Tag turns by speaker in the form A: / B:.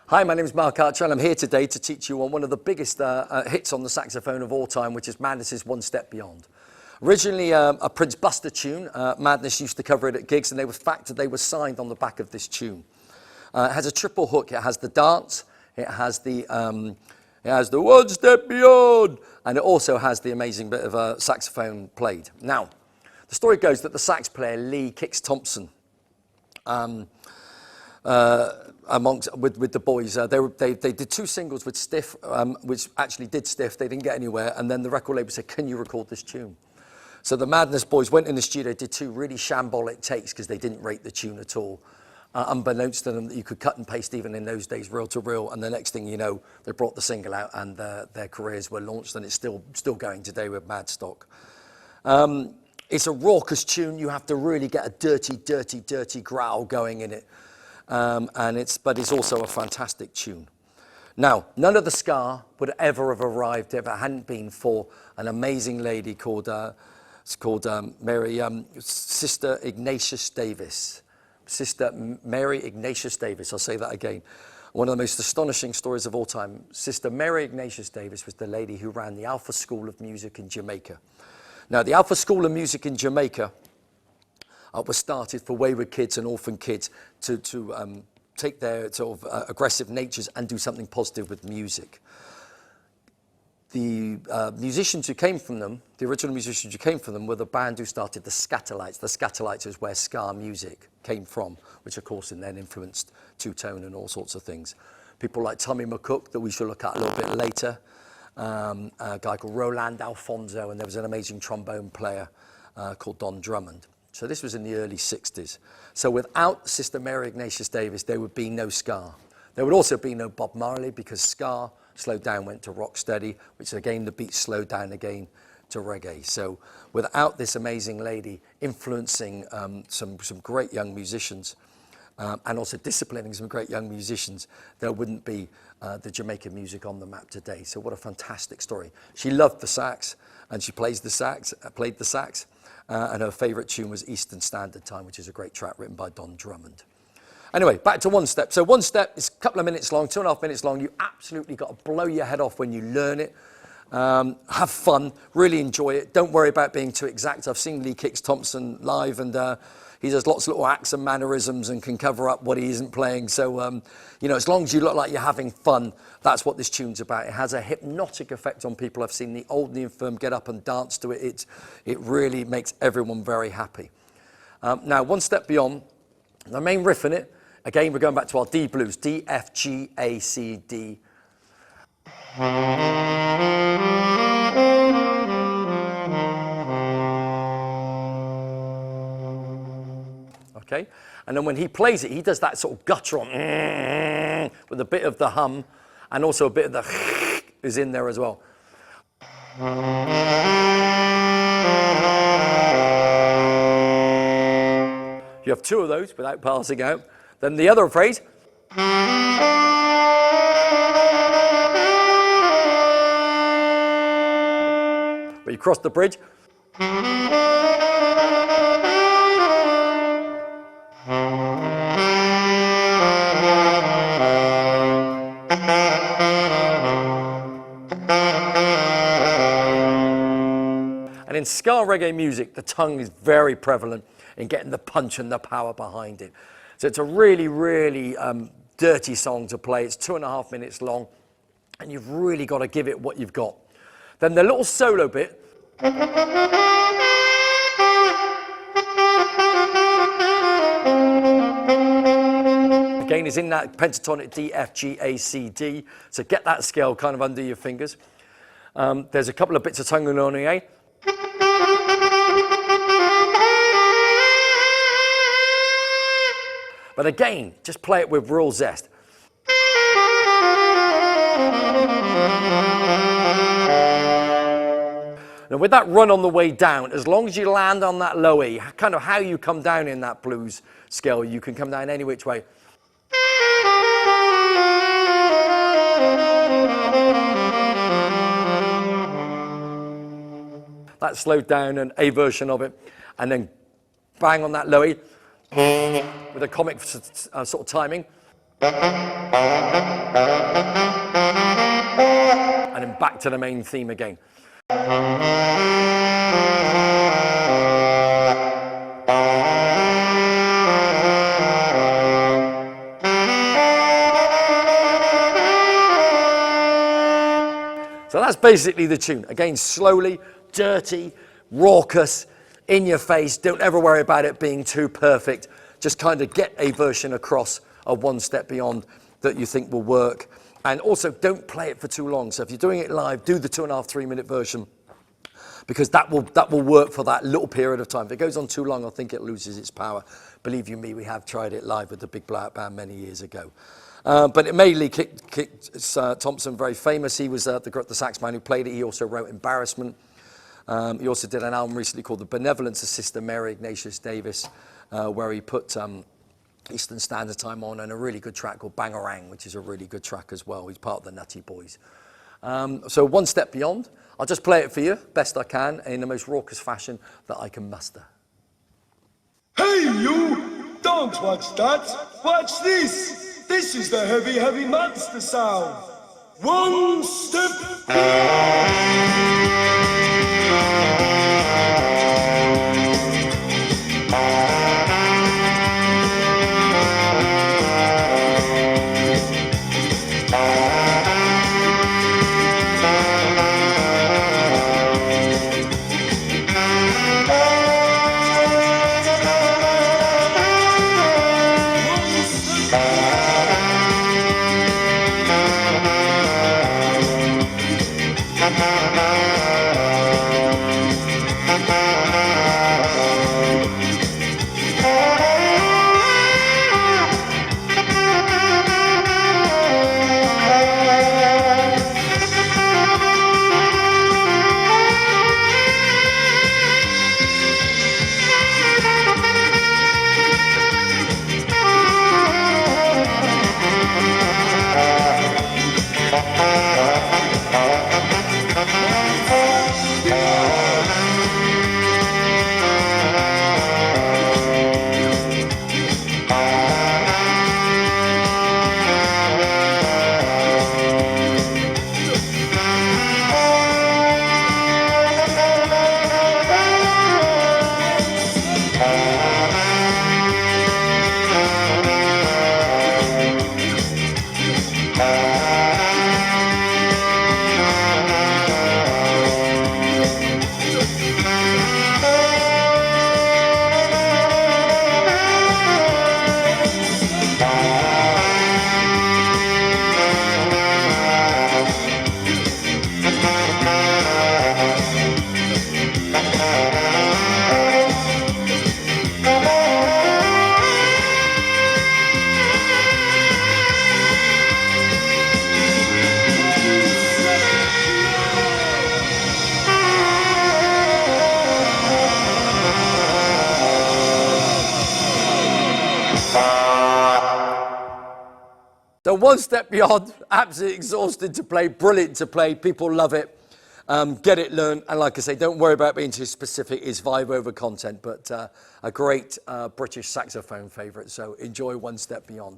A: Hi, my name is Mark Archer and I'm here today to teach you on one of the biggest hits on the saxophone of all time, which is Madness's One Step Beyond. Originally a Prince Buster tune, Madness used to cover it at gigs, and they were signed on the back of this tune. It has a triple hook. It has the dance, it has the One Step Beyond, and it also has the amazing bit of saxophone played. Now, the story goes that the sax player Lee Kix Thompson, with the boys, they did two singles with Stiff, which actually did Stiff. They didn't get anywhere, and then the record label said, "Can you record this tune?" So the Madness boys went in the studio, did two really shambolic takes because they didn't rate the tune at all. Unbeknownst to them that you could cut and paste even in those days, reel to reel, and the next thing you know, they brought the single out and their careers were launched, and it's still going today with Mad Stock. It's a raucous tune. You have to really get a dirty growl going in it. But it's also a fantastic tune. Now, none of the ska would ever have arrived if it hadn't been for an amazing lady called Sister Ignatius Davis. Sister Mary Ignatius Davis. I'll say that again. One of the most astonishing stories of all time. Sister Mary Ignatius Davis was the lady who ran the Alpha School of Music in Jamaica. Now, the Alpha School of Music in Jamaica was started for wayward kids and orphan kids to take their sort of aggressive natures and do something positive with music. The musicians who came from them, the original musicians who came from them, were the band who started the Scatolites. The Scatolites is where ska music came from, which of course then influenced two-tone and all sorts of things. People like Tommy McCook, that we shall look at a little bit later, a guy called Roland Alfonso, and there was an amazing trombone player called Don Drummond. So this was in the early 60s. So without Sister Mary Ignatius Davis, there would be no ska. There would also be no Bob Marley, because ska slowed down, went to rock steady, which again, the beat slowed down again to reggae. So without this amazing lady influencing some great young musicians, and also disciplining some great young musicians, there wouldn't be the Jamaican music on the map today. So what a fantastic story. She loved the sax, and she played the sax, and her favourite tune was Eastern Standard Time, which is a great track written by Don Drummond. Anyway, back to One Step. So One Step is a couple of minutes long, 2.5 minutes long. You absolutely got to blow your head off when you learn it. Have fun, really enjoy it. Don't worry about being too exact. I've seen Lee Kix Thompson live, and he does lots of little acts and mannerisms and can cover up what he isn't playing. So, you know, as long as you look like you're having fun, that's what this tune's about. It has a hypnotic effect on people. I've seen the old and the infirm get up and dance to it. It really makes everyone very happy. Now, One Step Beyond, the main riff in it, again, we're going back to our D blues, D, F, G, A, C, D. Okay, and then when he plays it, he does that sort of guttural with a bit of the hum, and also a bit of the is in there as well. You have two of those without passing out. Then the other phrase. But you cross the bridge. And in ska reggae music, the tongue is very prevalent in getting the punch and the power behind it. So it's a really dirty song to play. It's 2.5 minutes long, and you've really got to give it what you've got. Then the little solo bit. Again, is in that pentatonic D, F, G, A, C, D. So get that scale kind of under your fingers. There's a couple of bits of tongue on the A. But again, just play it with real zest. And with that run on the way down, as long as you land on that low E, kind of how you come down in that blues scale, you can come down any which way. That slowed down and A version of it, and then bang on that low E with a comic sort of timing. And then back to the main theme again. So that's basically the tune. Again, slowly, dirty, raucous, in your face. Don't ever worry about it being too perfect. Just kind of get a version across of One Step Beyond that you think will work. And also, don't play it for too long. So if you're doing it live, do the 2.5, 3 minute version, because that will work for that little period of time. If it goes on too long, I think it loses its power. Believe you me, we have tried it live with the Big Blowout Band many years ago. But it made Kix Thompson very famous. He was the saxman who played it. He also wrote Embarrassment. He also did an album recently called The Benevolence of Sister Mary Ignatius Davis, where he put Eastern Standard Time on, and a really good track called Bangarang, which is a really good track as well. He's part of the Nutty Boys. So One Step Beyond. I'll just play it for you, best I can, in the most raucous fashion that I can muster.
B: Hey you! Don't watch that! Watch this! This is the heavy, heavy monster sound! One step!
A: So One Step Beyond, absolutely exhausted to play, brilliant to play, people love it. Get it learned, and like I say, don't worry about being too specific. It's vibe over content, but a great British saxophone favourite, so enjoy One Step Beyond.